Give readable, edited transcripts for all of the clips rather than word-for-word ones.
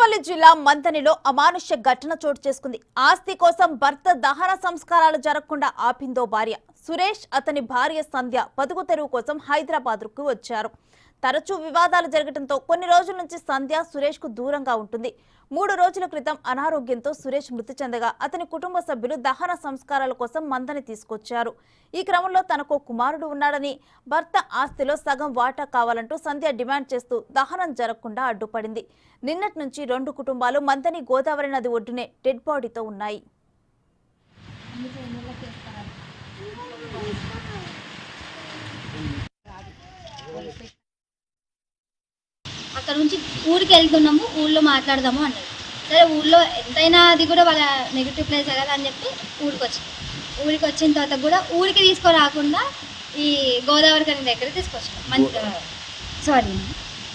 అనకాపల్లి జిల్లా మంతనిలో అమానుష్య ఘటన చోటు చేసుకుంది. ఆస్తి కోసం భర్త దహన సంస్కారాలు జరగకుండా ఆపిందో భార్య. సురేష్ అతని భార్య సంధ్య బతుకు తెరువు కోసం హైదరాబాద్కు వచ్చారు. తరచూ వివాదాలు జరగడంతో కొన్ని రోజుల నుంచి సంధ్య సురేష్ కు దూరంగా ఉంటుంది. 3 రోజుల క్రితం అనారోగ్యంతో సురేష్ మృతి చెందగా అతని కుటుంబ సభ్యులు దహన సంస్కారాల కోసం మందని తీసుకొచ్చారు. ఈ క్రమంలో తనకు కుమారుడు ఉన్నాడని, భర్త ఆస్తిలో సగం వాటా కావాలంటూ సంధ్య డిమాండ్ చేస్తూ దహనం జరగకుండా అడ్డుపడింది. నిన్నటి నుంచి 2 కుటుంబాలు మందని గోదావరి నది ఒడ్డునే డెడ్ బాడీతో ఉన్నాయి. అక్కడ నుంచి ఊరికి వెళ్తున్నాము, ఊళ్ళో మాట్లాడదాము అన్నది. సరే ఊళ్ళో ఎంతైనా అది కూడా వాళ్ళ నెగిటివ్ ప్లేస్ కదా అని చెప్పి ఊరికి వచ్చిన తర్వాత కూడా ఊరికి తీసుకురాకుండా ఈ గోదావరి కని దగ్గర తీసుకొచ్చాం.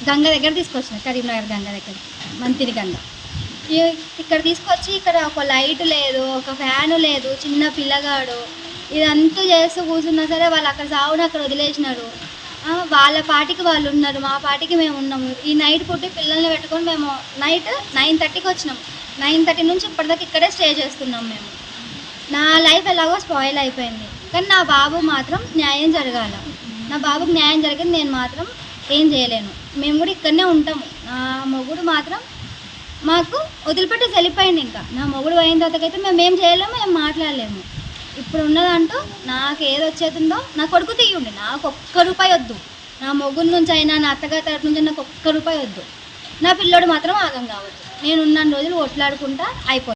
గంగ దగ్గర తీసుకొచ్చాం, కరీంనగర్ గంగ దగ్గర, మంతిని గంగ. ఇక్కడ తీసుకొచ్చి ఇక్కడ ఒక లైట్ లేదు, ఒక ఫ్యాను లేదు, చిన్న పిల్లగాడు ఇదంతా చేస్తూ కూర్చున్నా సరే వాళ్ళు అక్కడ సాగుని అక్కడ వదిలేసినారు. వాళ్ళ పాటికి వాళ్ళు ఉన్నారు, మా పాటికి మేము ఉన్నాము. ఈ నైట్ పుట్టి పిల్లల్ని పెట్టుకొని మేము నైట్ 9:30కి వచ్చినాము. 9:30 నుంచి ఇప్పటిదాకా ఇక్కడే స్టే చేస్తున్నాం మేము. నా లైఫ్ ఎలాగో స్పాయిల్ అయిపోయింది, కానీ నా బాబు మాత్రం న్యాయం జరగాల. నా బాబుకి న్యాయం జరిగింది, నేను మాత్రం ఏం చేయలేను. మేము కూడా ఇక్కడనే ఉంటాము. నా మొగుడు మాత్రం మాకు వదిలిపెట్టి వెళ్ళిపోయింది. ఇంకా నా మొగుడు అయిన తర్వాతకైతే మేము ఏం చేయలేము, మేము మాట్లాడలేము. ఇప్పుడు ఉన్నదంటూ నాకు ఏది వచ్చేతుందో నా కొడుకు తీయండి, నాకు ₹1 వద్దు. నా మొగుడు నుంచి అయినా నా అత్తగారి తరపు నుంచి నాకు ₹1 వద్దు. నా పిల్లోడు మాత్రం ఆగం కావద్దు. నేను ఉన్న రోజులు కొట్లాడుకుంటా అయిపోతుంది.